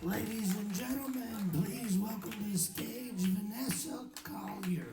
Ladies and gentlemen, please welcome to the stage Vanessa Collier.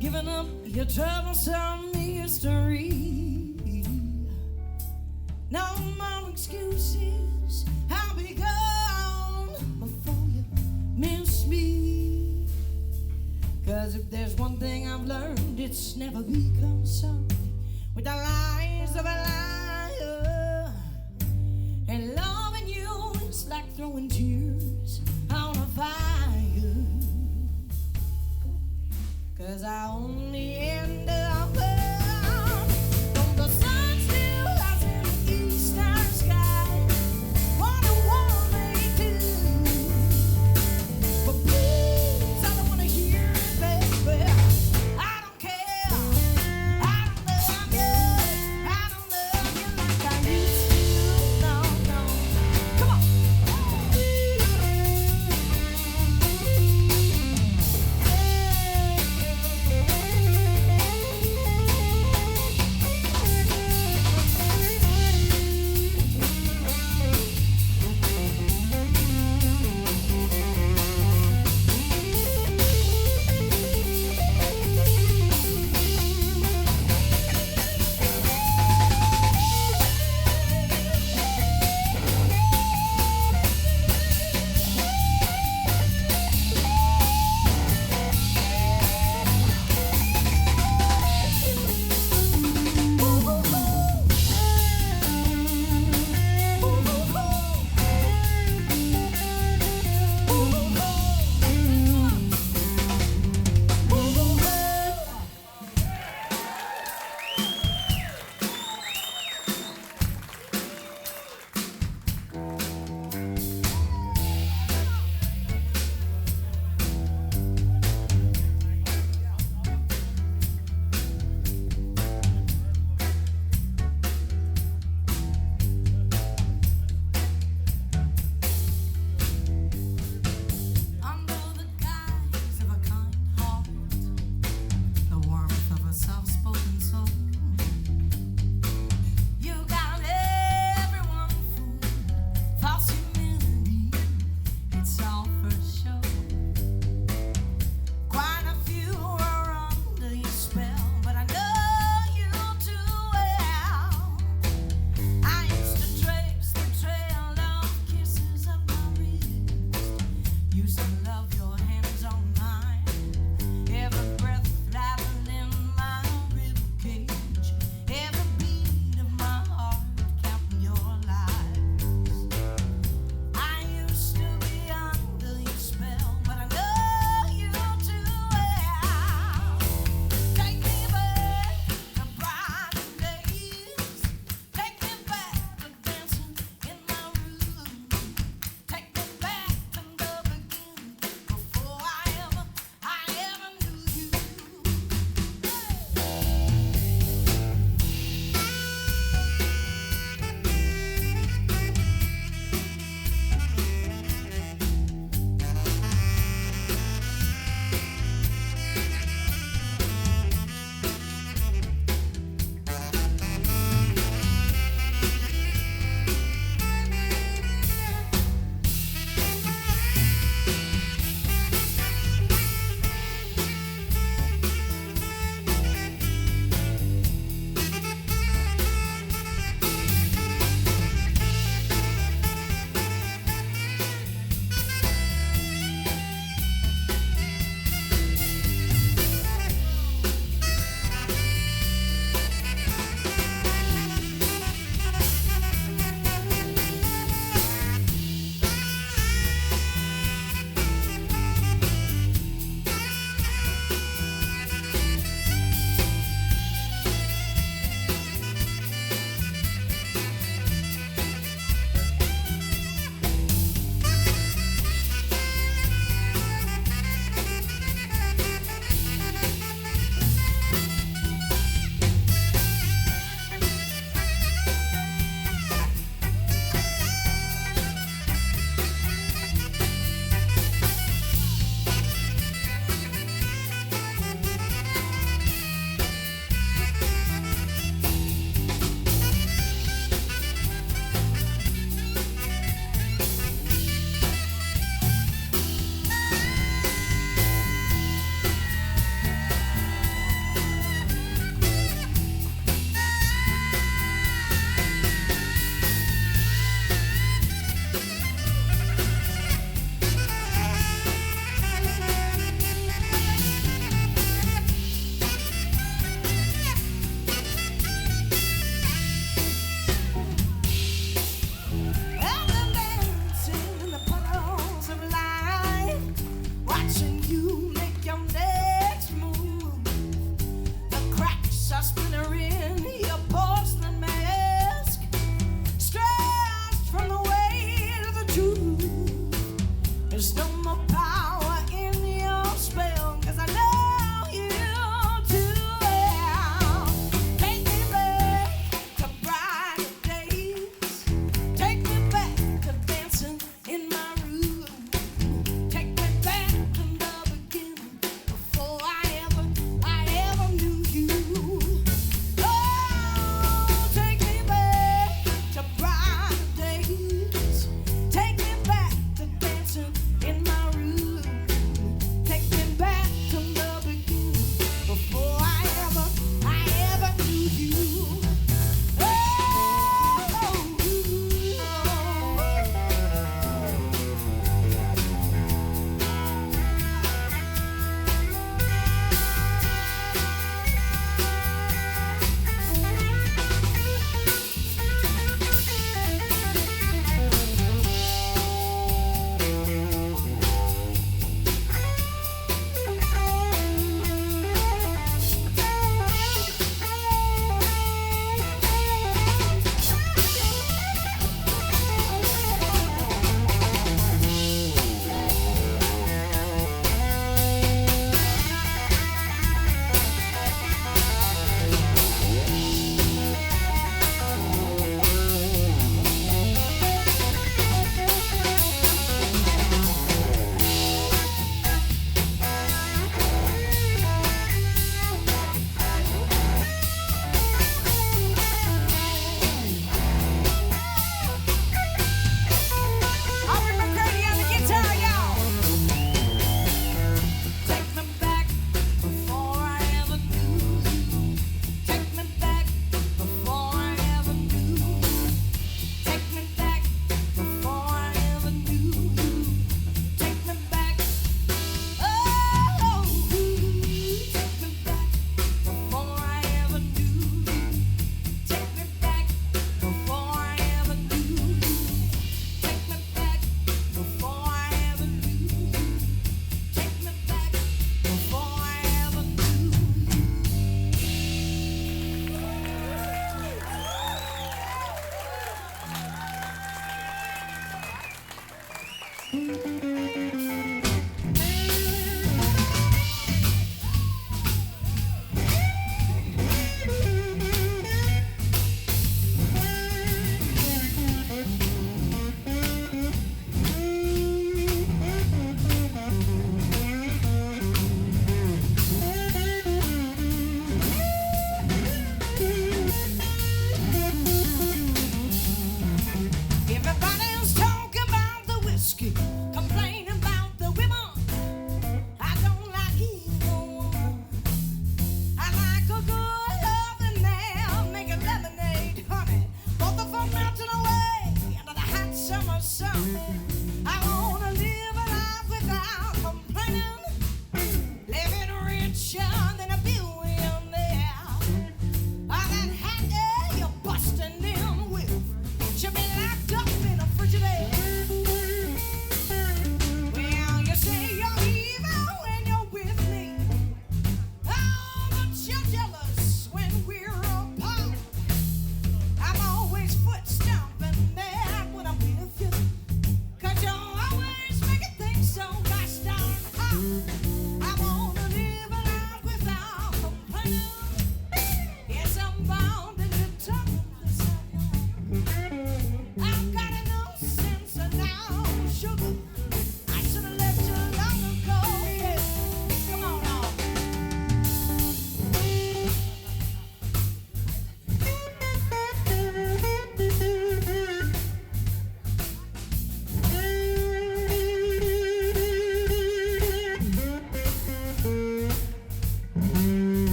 Giving up your troublesome history. No more excuses. I'll be gone before you miss me. 'Cause if there's one thing I've learned, it's never be concerned with the lies of a liar. And loving you is like throwing tears on a fire. 'Cause I only end up from the sun still lies in the eastern sky. What I want me to, but please, I don't wanna hear it, baby. I don't care. I don't love you. I don't love you like I used to. No, no. Come on.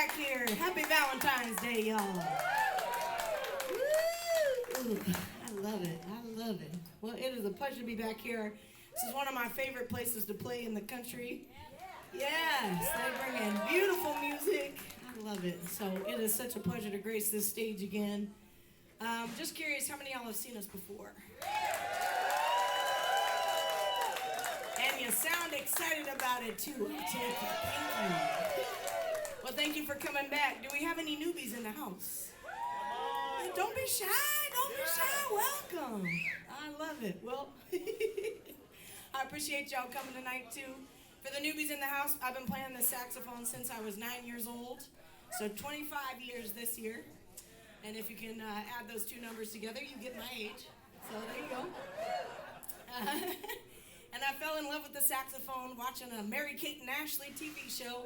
back here. Happy Valentine's Day, y'all. Woo! I love it. I love it. Well, it is a pleasure to be back here. This is one of my favorite places to play in the country. Yes, they bring in beautiful music. I love it. So it is such a pleasure to grace this stage again. Just curious, how many of y'all have seen us before? And you sound excited about it too. I take it. Thank you. Well, thank you for coming back. Do we have any newbies in the house? Don't be shy. Don't be shy. Welcome. I love it. Well, I appreciate y'all coming tonight too. For the newbies in the house, I've been playing the saxophone since I was 9 years old. So 25 years this year. And if you can add those two numbers together, you get my age. So there you go. And I fell in love with the saxophone watching a Mary-Kate and Ashley TV show.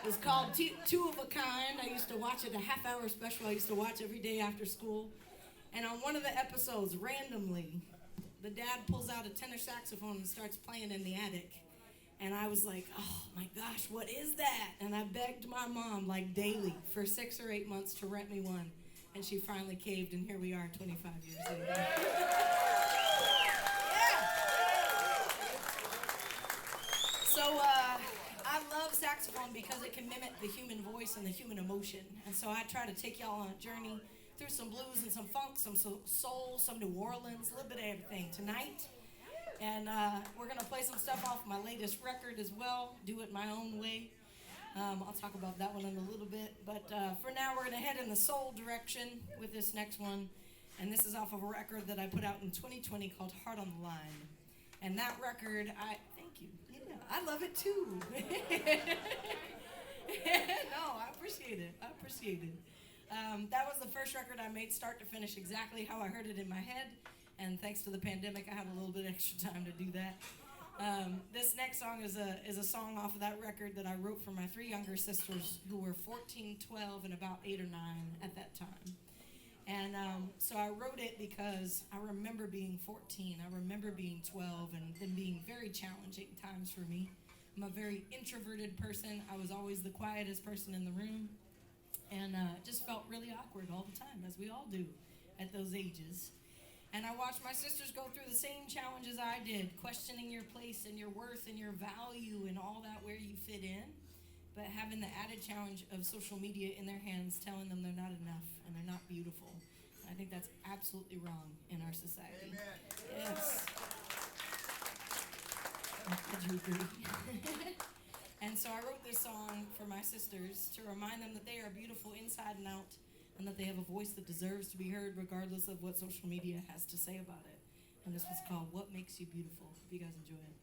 It was called Two of a Kind. I used to watch it, a half-hour special I used to watch every day after school. And on one of the episodes, randomly, the dad pulls out a tenor saxophone and starts playing in the attic. And I was like, oh my gosh, what is that? And I begged my mom, like daily, for 6 or 8 months to rent me one. And she finally caved, and here we are 25 years later. So I love saxophone because it can mimic the human voice and the human emotion. And so I try to take y'all on a journey through some blues and some funk, some soul, some New Orleans, a little bit of everything tonight. And we're going to play some stuff off my latest record as well, Do It My Own Way. I'll talk about that one in a little bit. But for now, we're going to head in the soul direction with this next one. And this is off of a record that I put out in 2020 called Heart on the Line. And that record, thank you. Yeah, I love it too. No, I appreciate it. I appreciate it. That was the first record I made start to finish exactly how I heard it in my head. And thanks to the pandemic, I had a little bit extra time to do that. This next song is a song off of that record that I wrote for my 3 younger sisters who were 14, 12, and about 8 or 9 at that time. And so I wrote it because I remember being 14, I remember being 12, and them being very challenging times for me. I'm a very introverted person. I was always the quietest person in the room, and it just felt really awkward all the time, as we all do at those ages. And I watched my sisters go through the same challenges I did, questioning your place and your worth and your value and all that, where you fit in, but having the added challenge of social media in their hands, telling them they're not enough and they're not beautiful. I think that's absolutely wrong in our society. Amen. Yes. Would you agree? And so I wrote this song for my sisters to remind them that they are beautiful inside and out, and that they have a voice that deserves to be heard regardless of what social media has to say about it. And this was called What Makes You Beautiful. Hope you guys enjoy it.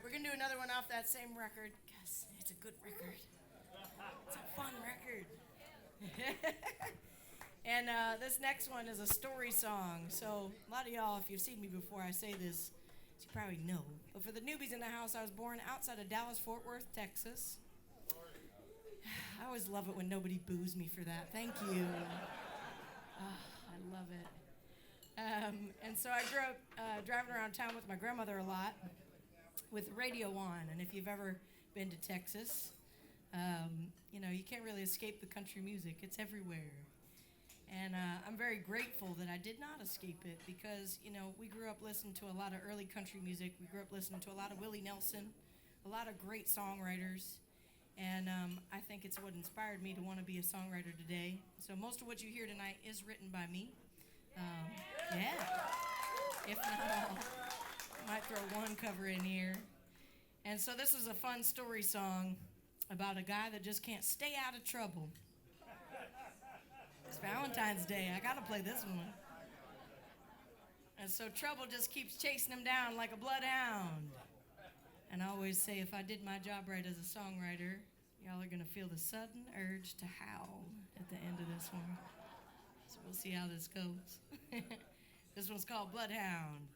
We're going to do another one off that same record because it's a good record. It's a fun record. And this next one is a story song. So a lot of y'all, if you've seen me before, I say this, you probably know. But for the newbies in the house, I was born outside of Dallas, Fort Worth, Texas. I always love it when nobody boos me for that. Thank you. I love it. And so I grew up driving around town with my grandmother a lot with the radio on. And if you've ever been to Texas, you know, you can't really escape the country music. It's everywhere. And I'm very grateful that I did not escape it because, you know, we grew up listening to a lot of early country music. We grew up listening to a lot of Willie Nelson, a lot of great songwriters. And I think it's what inspired me to want to be a songwriter today. So most of what you hear tonight is written by me. Yeah. If not all. Might throw one cover in here. And so this is a fun story song about a guy that just can't stay out of trouble. It's Valentine's Day. I gotta play this one. And so trouble just keeps chasing him down like a bloodhound. And I always say if I did my job right as a songwriter, y'all are gonna feel the sudden urge to howl at the end of this one. So we'll see how this goes. This one's called Bloodhound.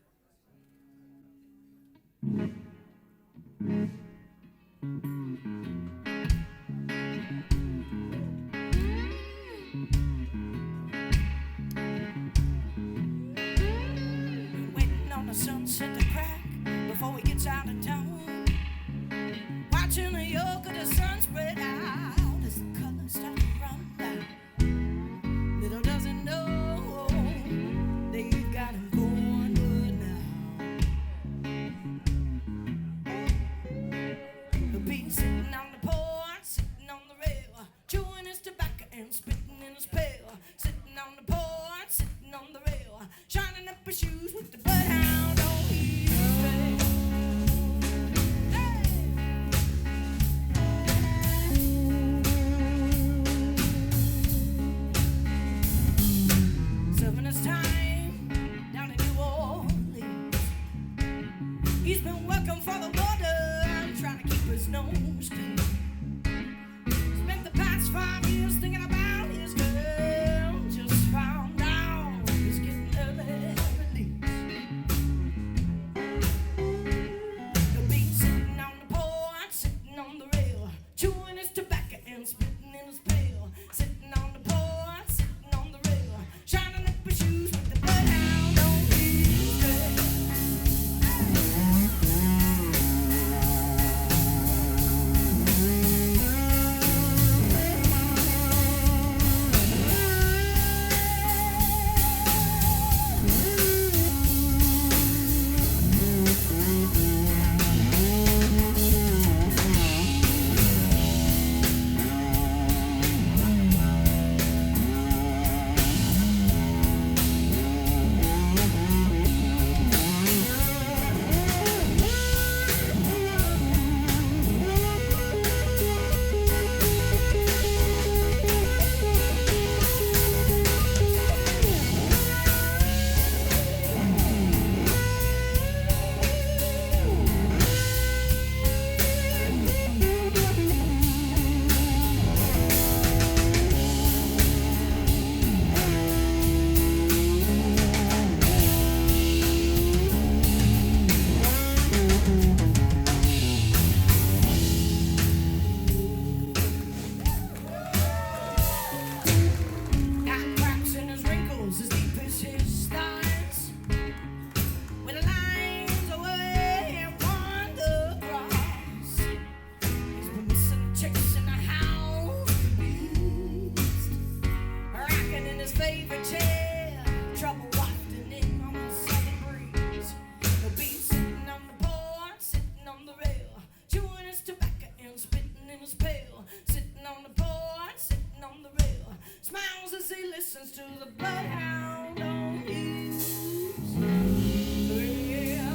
Sunset to crack before we get out of town. Watching the yolk of the sun spread out as the colors start to run down. Little does it know they've got him going, but listens to the Bloodhound on his trail.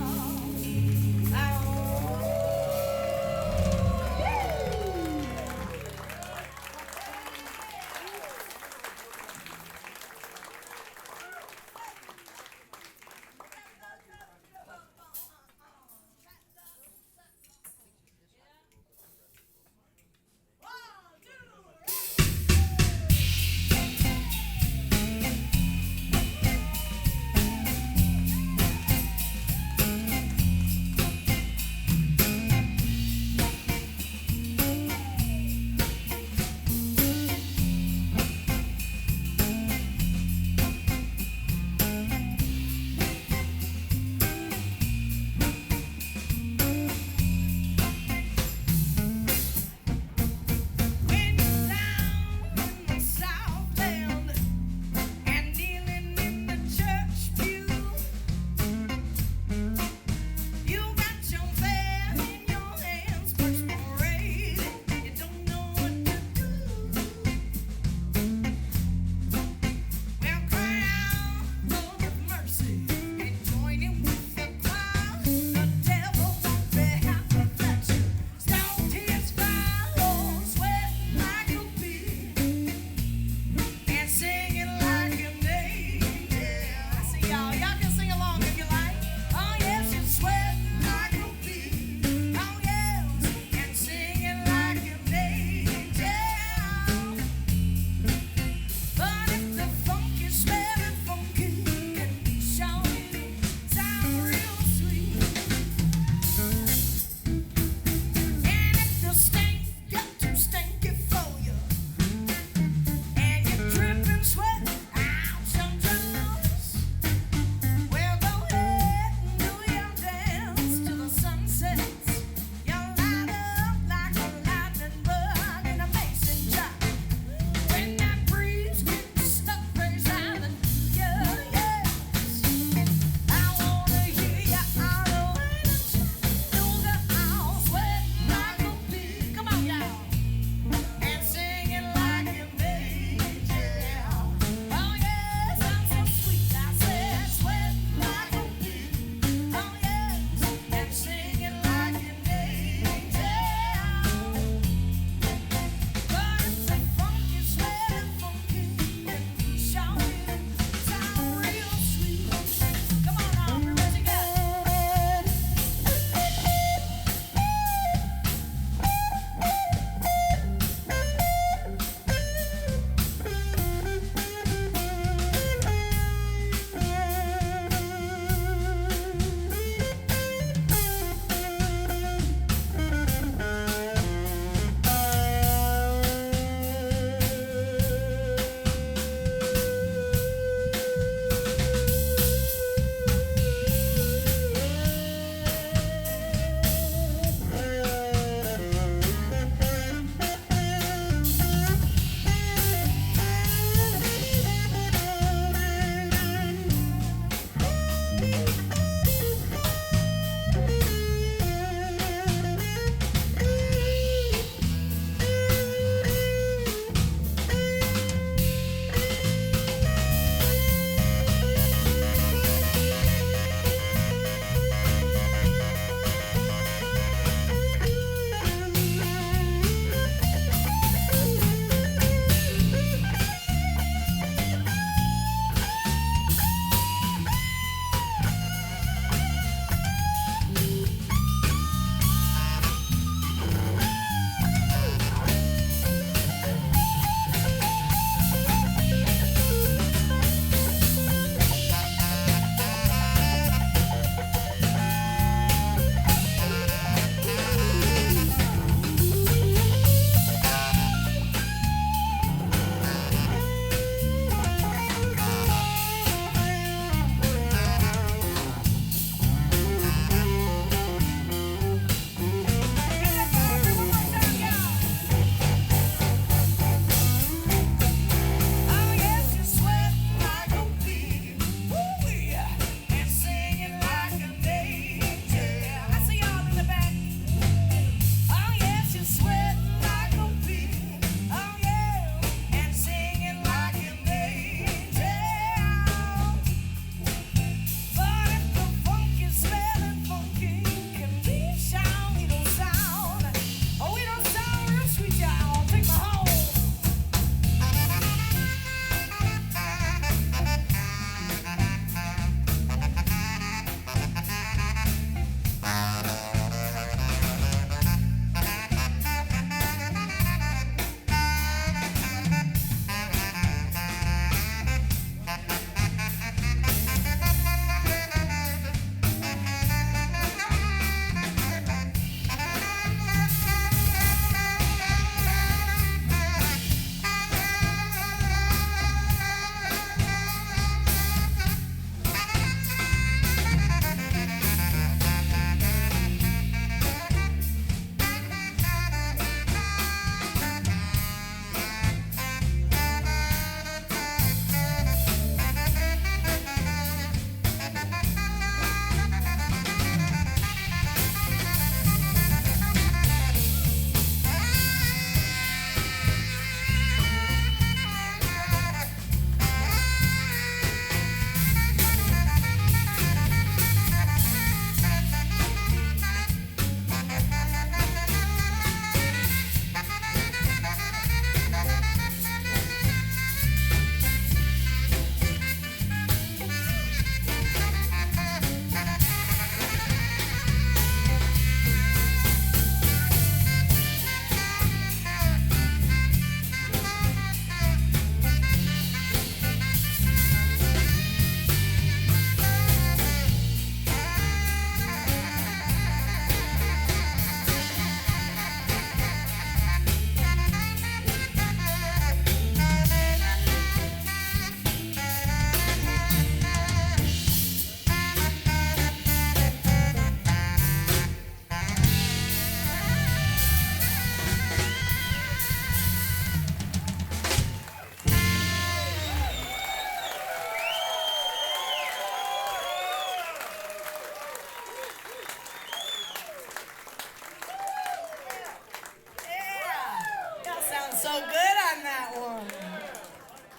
so good on that one.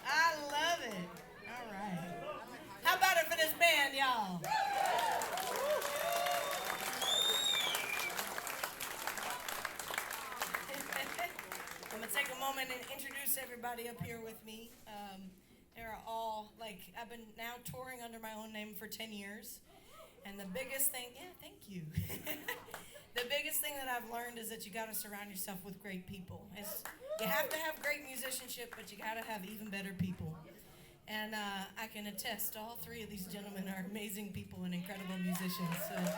I love it. All right. How about it for this band, y'all? I'm going to take a moment and introduce everybody up here with me. They're all, I've been now touring under my own name for 10 years. And the biggest thing, thank you. The biggest thing that I've learned is that you got to surround yourself with great people. You have to have great musicianship, but you got to have even better people. And I can attest, all three of these gentlemen are amazing people and incredible musicians. So it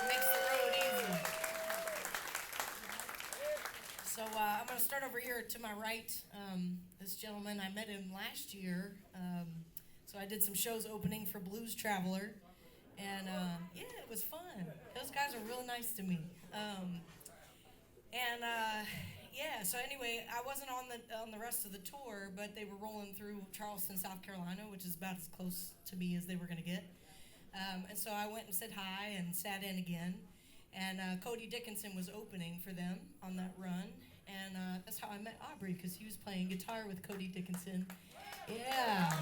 makes the road easy. So I'm going to start over here to my right. This gentleman, I met him last year. So I did some shows opening for Blues Traveler. And it was fun. Those guys are real nice to me. So anyway, I wasn't on the rest of the tour, but they were rolling through Charleston, South Carolina, which is about as close to me as they were going to get. And so I went and said hi and sat in again. And Cody Dickinson was opening for them on that run. And that's how I met Aubrey, because he was playing guitar with Cody Dickinson. Yeah.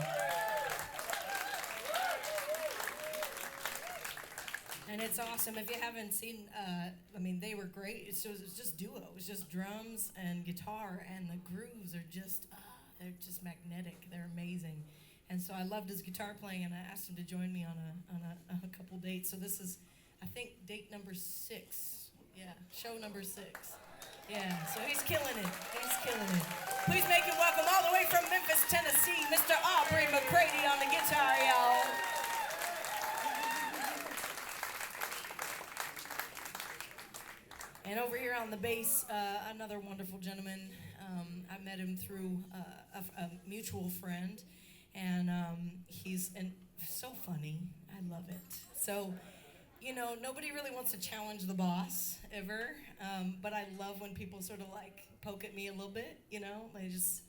And it's awesome. If you haven't seen, they were great. It was just duo. It was just drums and guitar, and the grooves are just, they're just magnetic. They're amazing. And so I loved his guitar playing, and I asked him to join me on a couple dates. So this is, I think, date number 6. Yeah, show number 6. Yeah, so he's killing it. He's killing it. Please make him welcome all the way from Memphis, Tennessee, Mr. Aubrey McCrady on the guitar, y'all. And over here on the bass, another wonderful gentleman. I met him through a mutual friend, and he's so funny. I love it. So, nobody really wants to challenge the boss ever, but I love when people sort of poke at me a little bit. They just,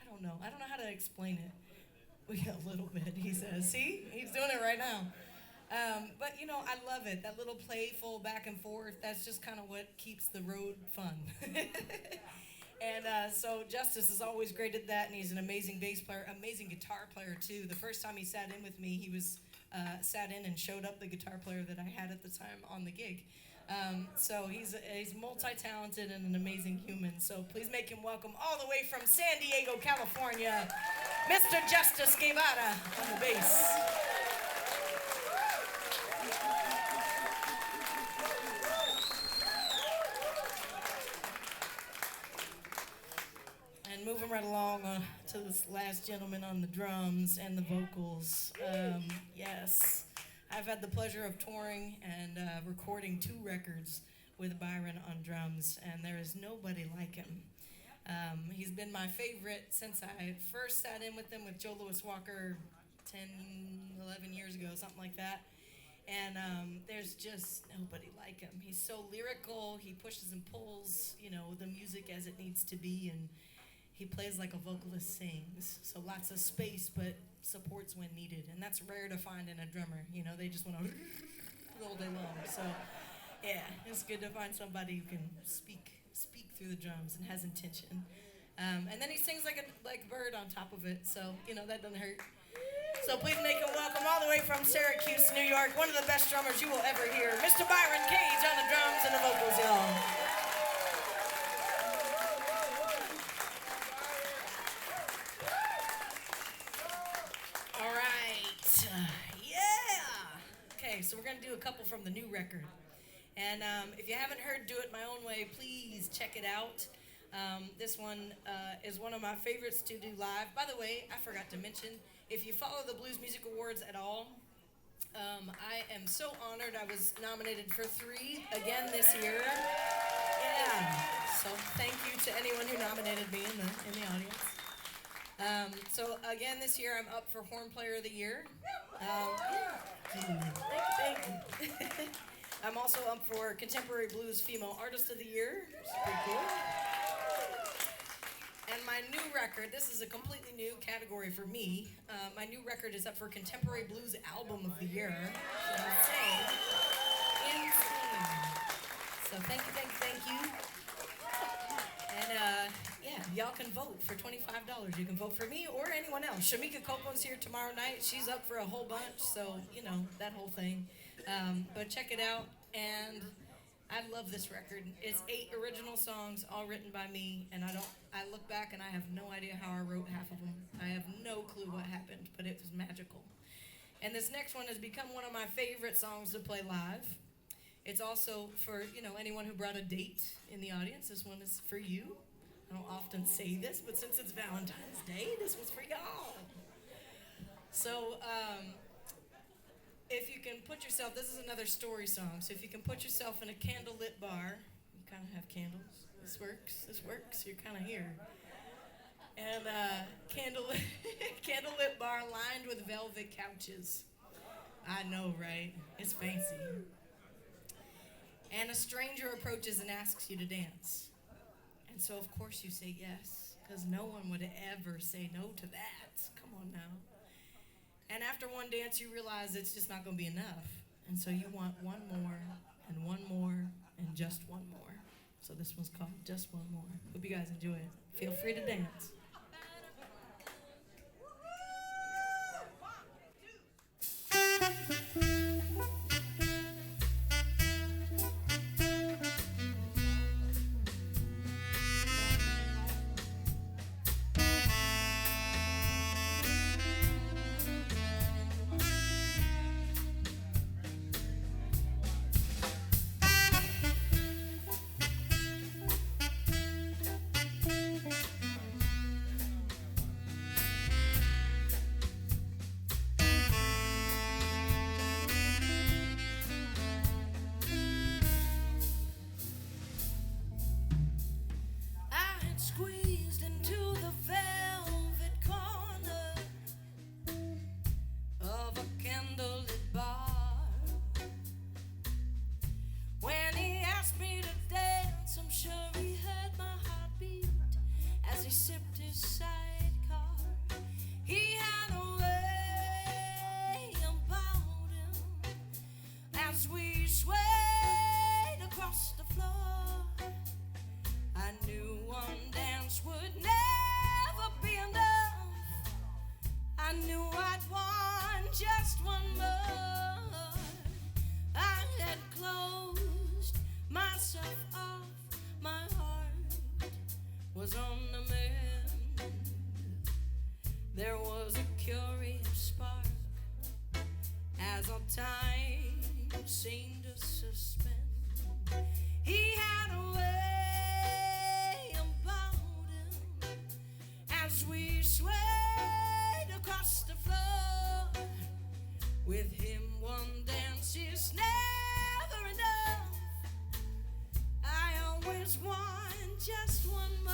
I don't know how to explain it. A little bit, he says. See, he's doing it right now. But I love it. That little playful back and forth, that's just kind of what keeps the road fun. And so Justice is always great at that, and he's an amazing bass player, amazing guitar player too. The first time he sat in with me, he was sat in and showed up the guitar player that I had at the time on the gig. So he's multi-talented and an amazing human. So please make him welcome all the way from San Diego, California, Mr. Justice Guevara on the bass. Moving right along to this last gentleman on the drums and the vocals. Yes, I've had the pleasure of touring and recording 2 records with Byron on drums, and there is nobody like him. He's been my favorite since I first sat in with him with Joe Louis Walker 10, 11 years ago, something like that. And there's just nobody like him. He's so lyrical. He pushes and pulls, the music as it needs to be, and he plays like a vocalist sings, so lots of space, but supports when needed, and that's rare to find in a drummer. They just want to all day long. So, yeah, it's good to find somebody who can speak through the drums and has intention. And then he sings like a bird on top of it, so that doesn't hurt. So please make him welcome all the way from Syracuse, New York, one of the best drummers you will ever hear, Mr. Byron Cage on the drums and the vocals, y'all. So we're going to do a couple from the new record. And if you haven't heard Do It My Own Way, please check it out. This one is one of my favorites to do live. By the way, I forgot to mention, if you follow the Blues Music Awards at all, I am so honored I was nominated for 3 again this year. Yeah. So thank you to anyone who nominated me in the audience. So again this year I'm up for Horn Player of the Year. Thank you. I'm also up for Contemporary Blues Female Artist of the Year. Which is pretty cool. And my new record, this is a completely new category for me. My new record is up for Contemporary Blues Album of the Year. Insane. So thank you. And y'all can vote for $25. You can vote for me or anyone else. Shamika Copeland's here tomorrow night. She's up for a whole bunch, so, you know, that whole thing. But check it out, and I love this record. It's 8 original songs, all written by me, and I look back and I have no idea how I wrote half of them. I have no clue what happened, but it was magical. And this next one has become one of my favorite songs to play live. It's also for, you know, anyone who brought a date in the audience. This one is for you. I don't often say this, but since it's Valentine's Day, this was for y'all. So, if you can put yourself, this is another story song, so if you can put yourself in a candlelit bar, you kind of have candles. This works, you're kind of here. And candlelit bar lined with velvet couches. I know, right? It's fancy. And a stranger approaches and asks you to dance. And so, of course, you say yes, because no one would ever say no to that. Come on now. And after one dance, you realize it's just not going to be enough. And so you want one more, and just one more. So this one's called Just One More. Hope you guys enjoy it. Feel free to dance. Squeezed into the velvet corner of a candlelit bar. When he asked me to dance, I'm sure he heard my heartbeat as he sipped his sidecar. He had a way about him as we swayed across the floor. I knew one dance would never be enough. I knew I'd want just one more. I had closed myself off. My heart was on the mend. There was a curious spark as our time seemed to suspend. He had a way as we swayed across the floor. With him one dance is never enough. I always want just one more.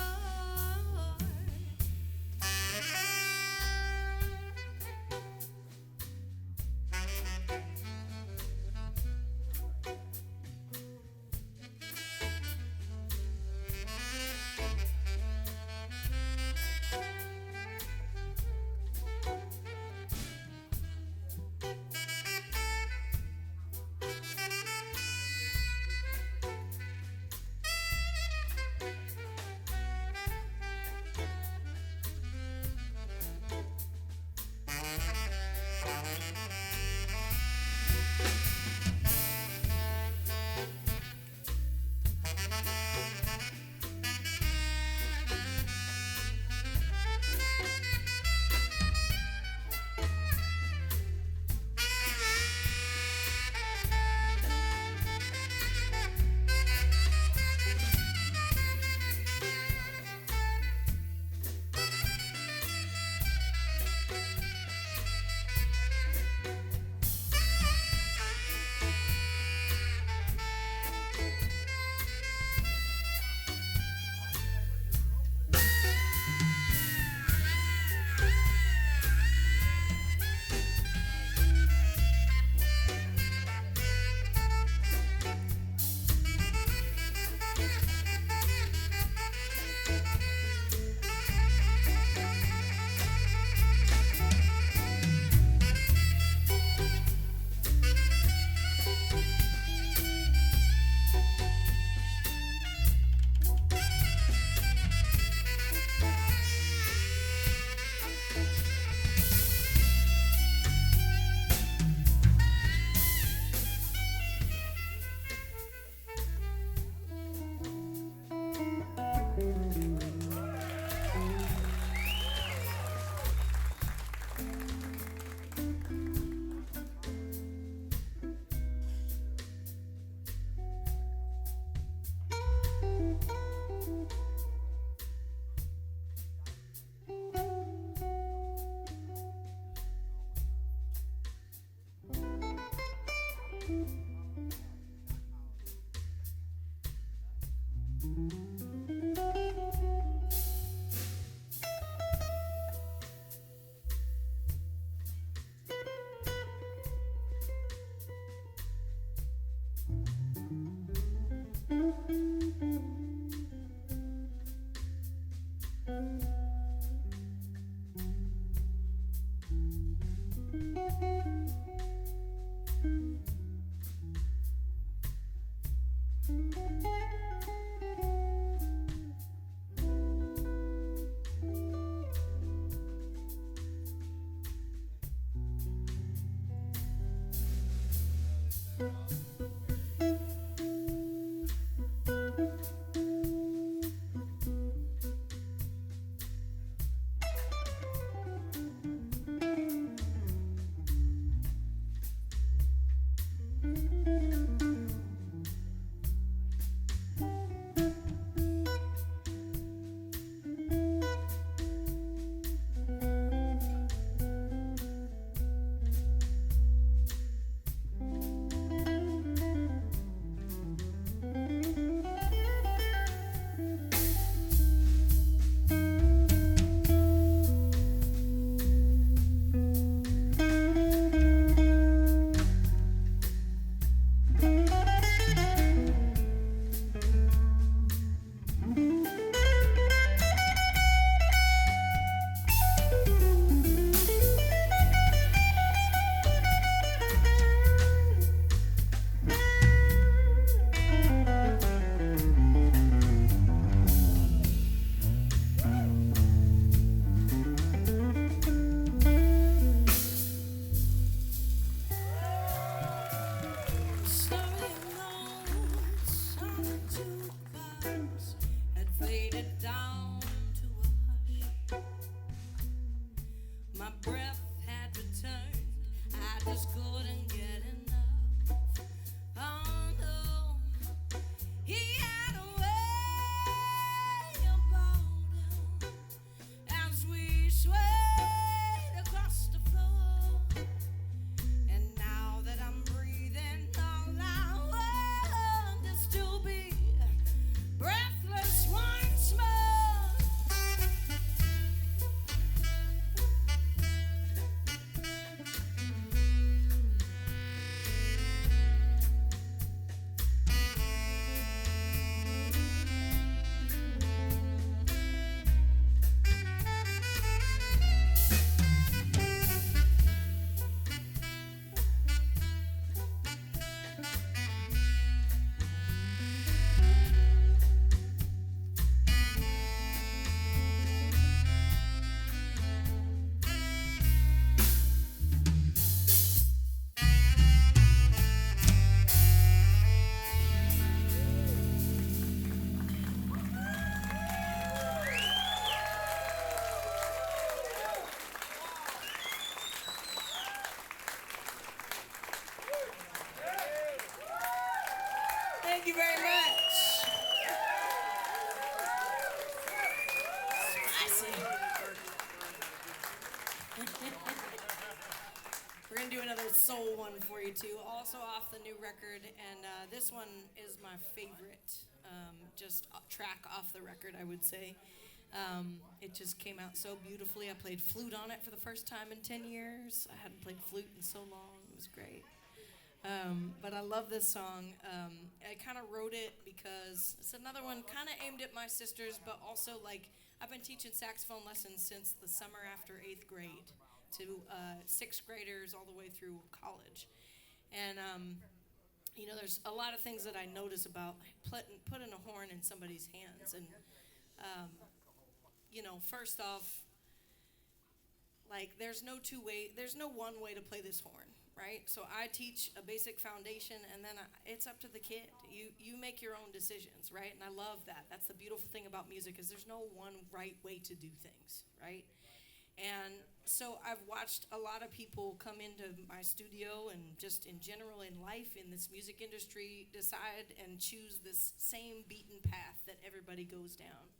Thank you very much. Spicy. We're going to do another soul one for you, too. Also off the new record. And this one is my favorite. Just track off the record, I would say. It just came out so beautifully. I played flute on it for the first time in 10 years. I hadn't played flute in so long. It was great. But I love this song. I kind of wrote it because it's another one kind of aimed at my sisters, but also like I've been teaching saxophone lessons since the summer after 8th grade to 6th graders all the way through college. And, you know, there's a lot of things that I notice about putting a horn in somebody's hands. And, you know, first off, like there's no one way to play this horn. Right? So I teach a basic foundation, and then it's up to the kid. You make your own decisions, right? And I love that. That's the beautiful thing about music is there's no one right way to do things, right? And so I've watched a lot of people come into my studio and just in general in life in this music industry decide and choose this same beaten path that everybody goes down.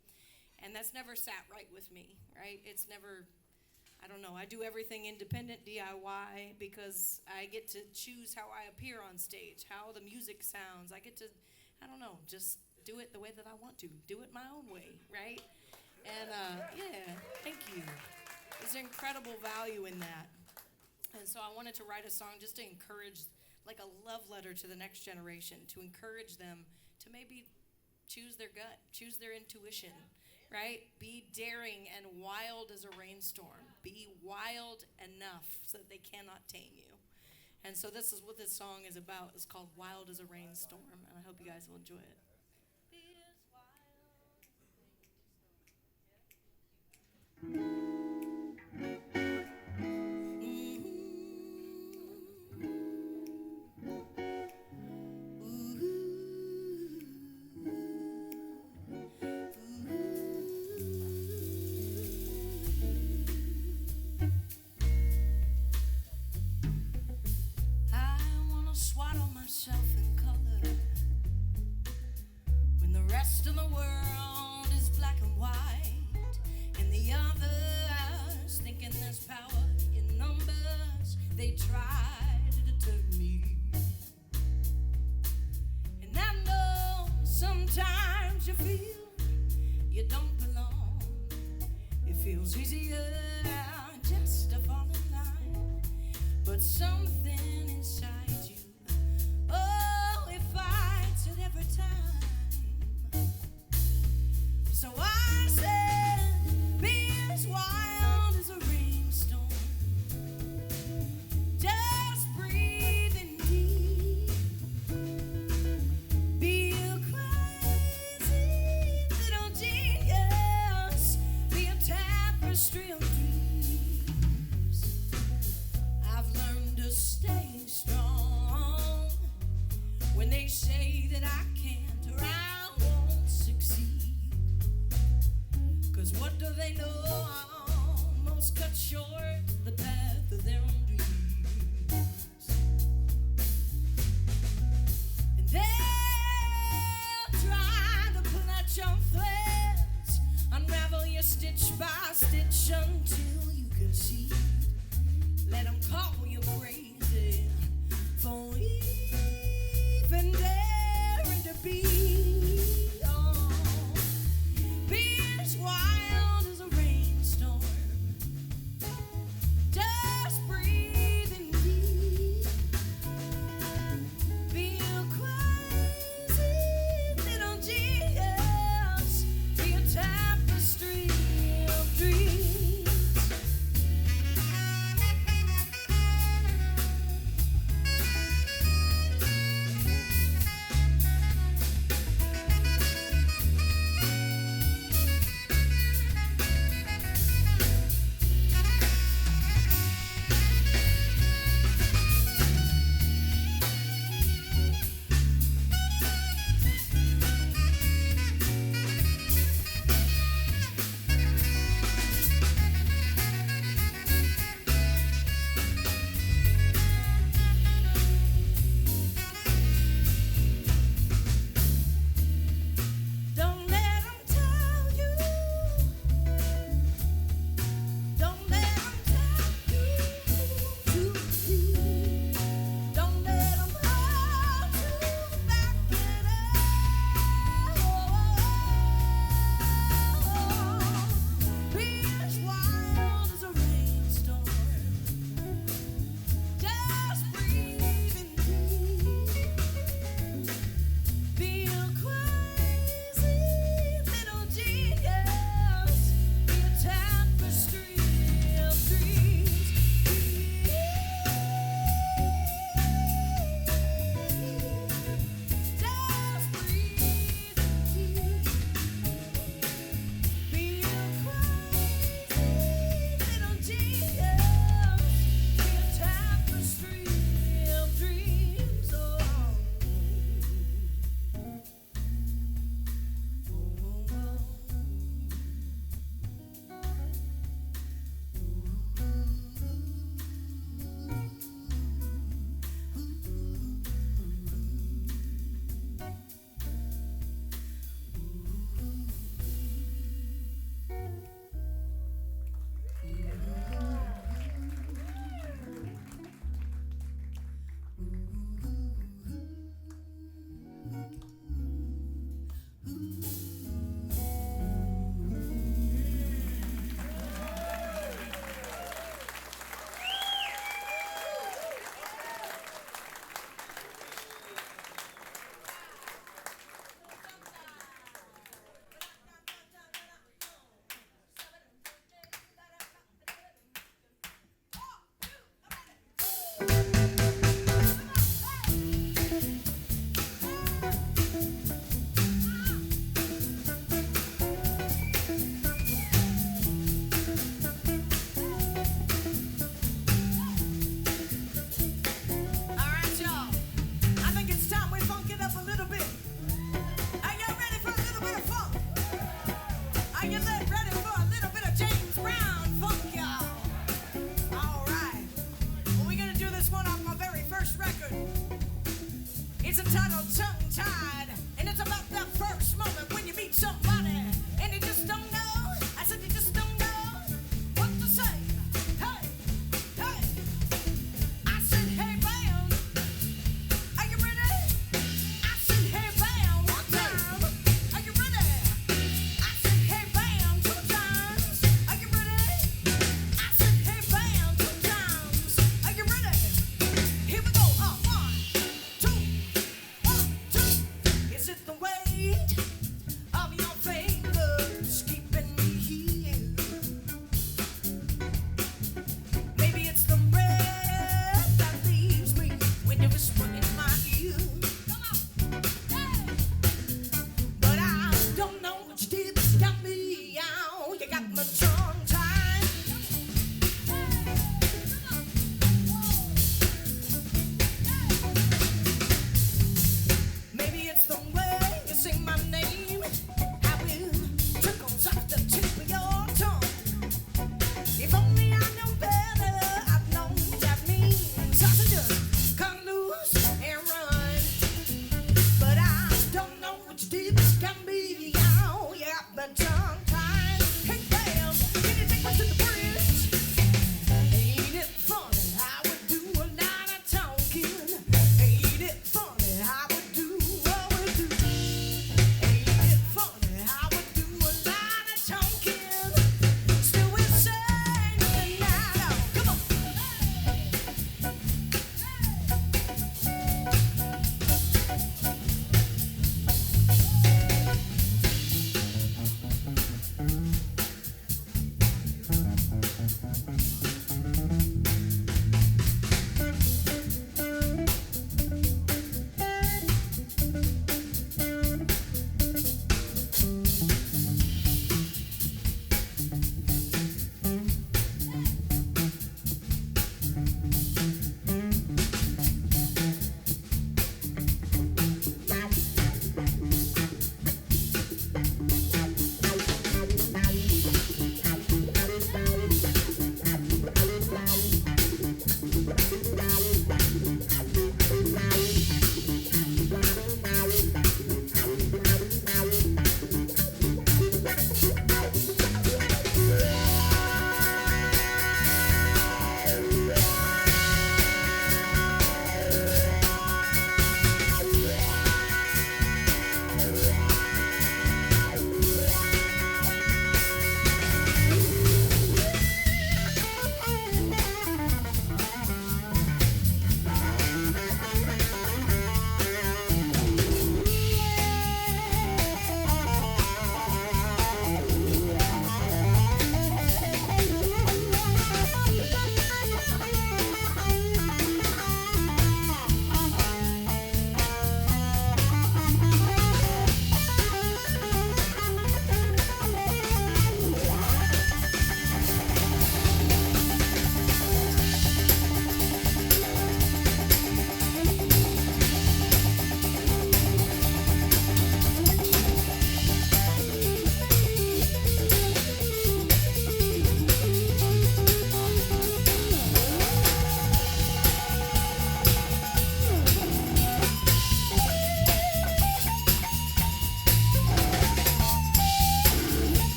And that's never sat right with me, right? It's never... I don't know, I do everything independent DIY because I get to choose how I appear on stage, how the music sounds. I get to, I don't know, just do it the way that I want to. Do it my own way, right? And yeah, thank you. There's incredible value in that. And so I wanted to write a song just to encourage, like a love letter to the next generation, to encourage them to maybe choose their gut, choose their intuition, right? Be daring and wild as a rainstorm. Be wild enough so that they cannot tame you. And so this is what this song is about. It's called Wild as a Rainstorm, and I hope you guys will enjoy it. Swaddle myself in color when the rest of the world is black and white, and the others thinking there's power in numbers. They try to deter me, and I know sometimes you feel you don't belong. It feels easier just to fall in line, but something inside you, oh, it fights it every time. So I said, be as wild as a rainstorm. Just breathe in deep. Be a crazy little genius. Be a tapestry of dreams. I've learned to stay strong when they say that I can't or I won't succeed. 'Cause what do they know? I almost cut short the path of their own dreams. And they'll try to pull at your threads, unravel you stitch by stitch until you concede. Let them call you crazy for even daring to be. Oh, be as wild as a rainstorm. Just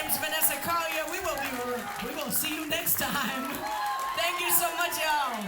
name's Vanessa Collier. We will see you next time. Thank you so much, y'all.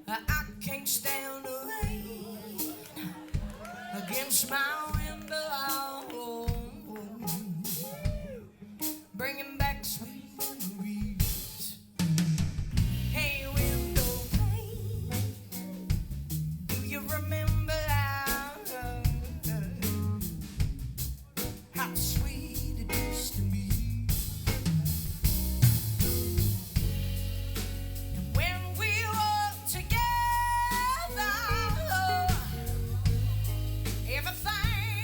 I can't stand the rain against my window, bringing back sweet memories. Hey, window pane, do you remember how sweet it used to be? And when we were together, everything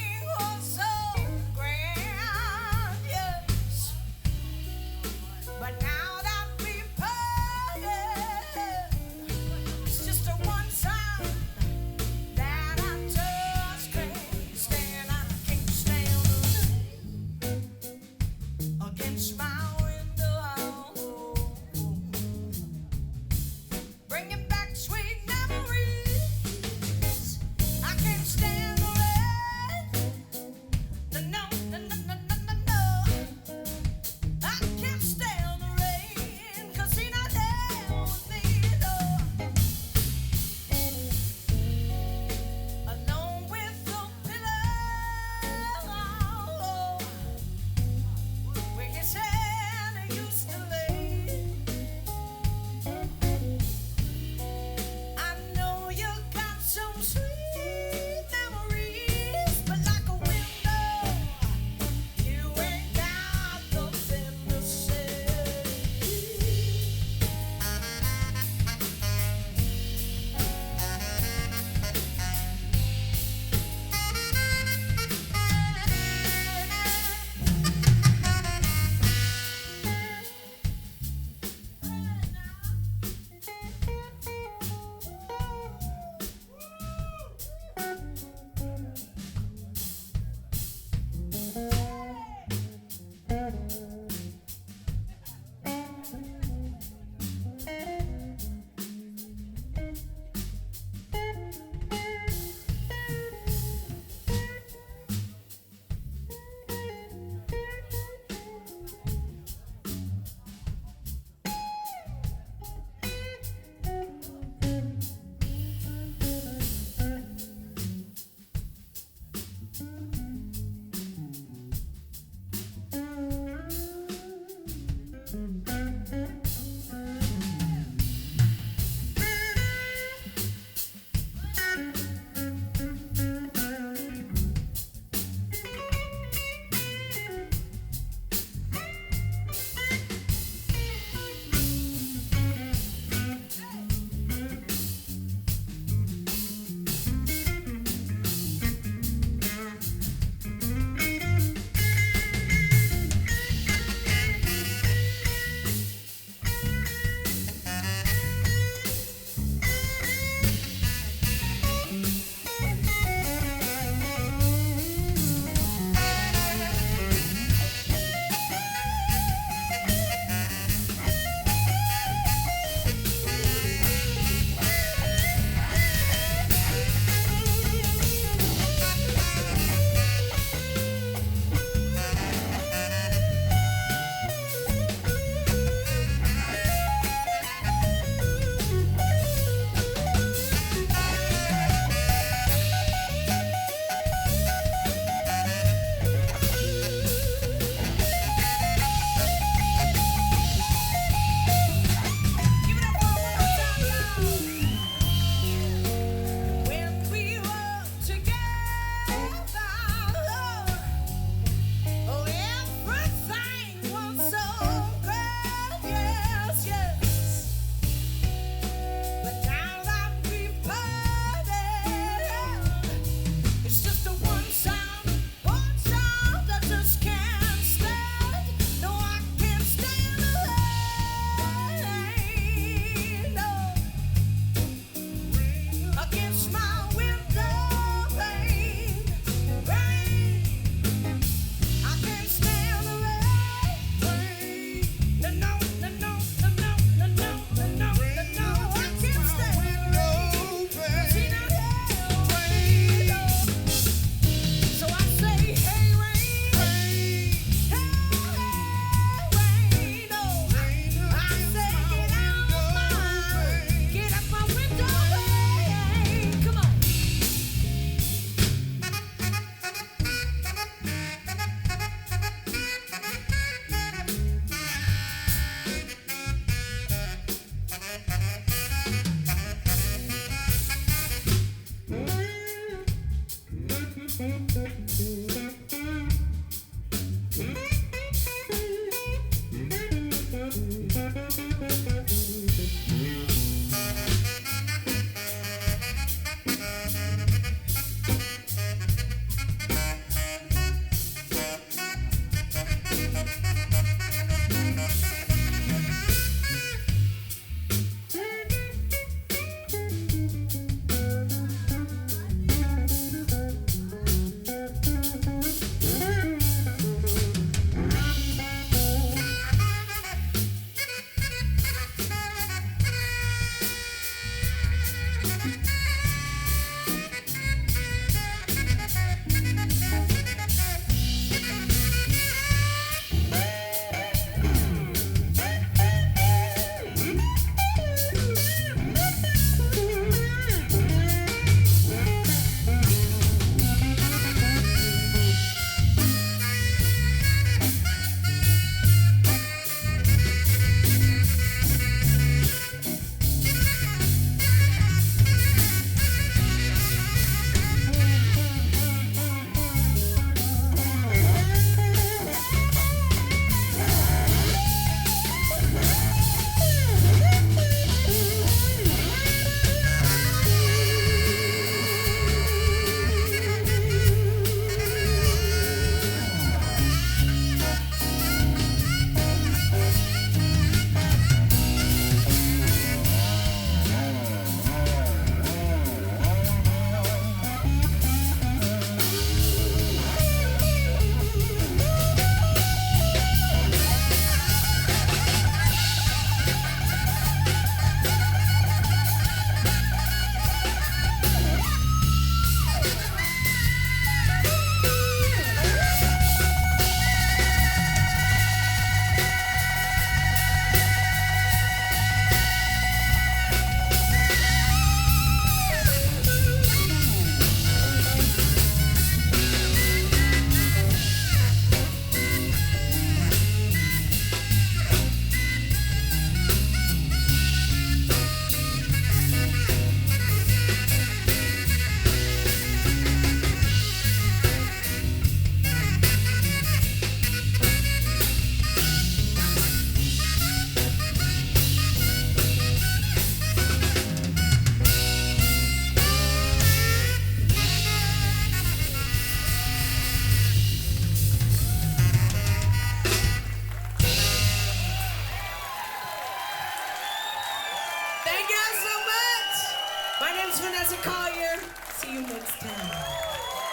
Vanessa Collier. See you next time.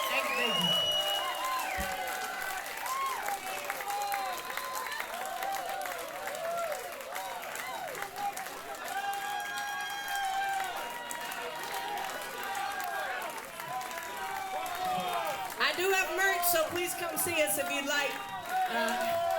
Thank you, thank you. I do have merch, so please come see us if you'd like.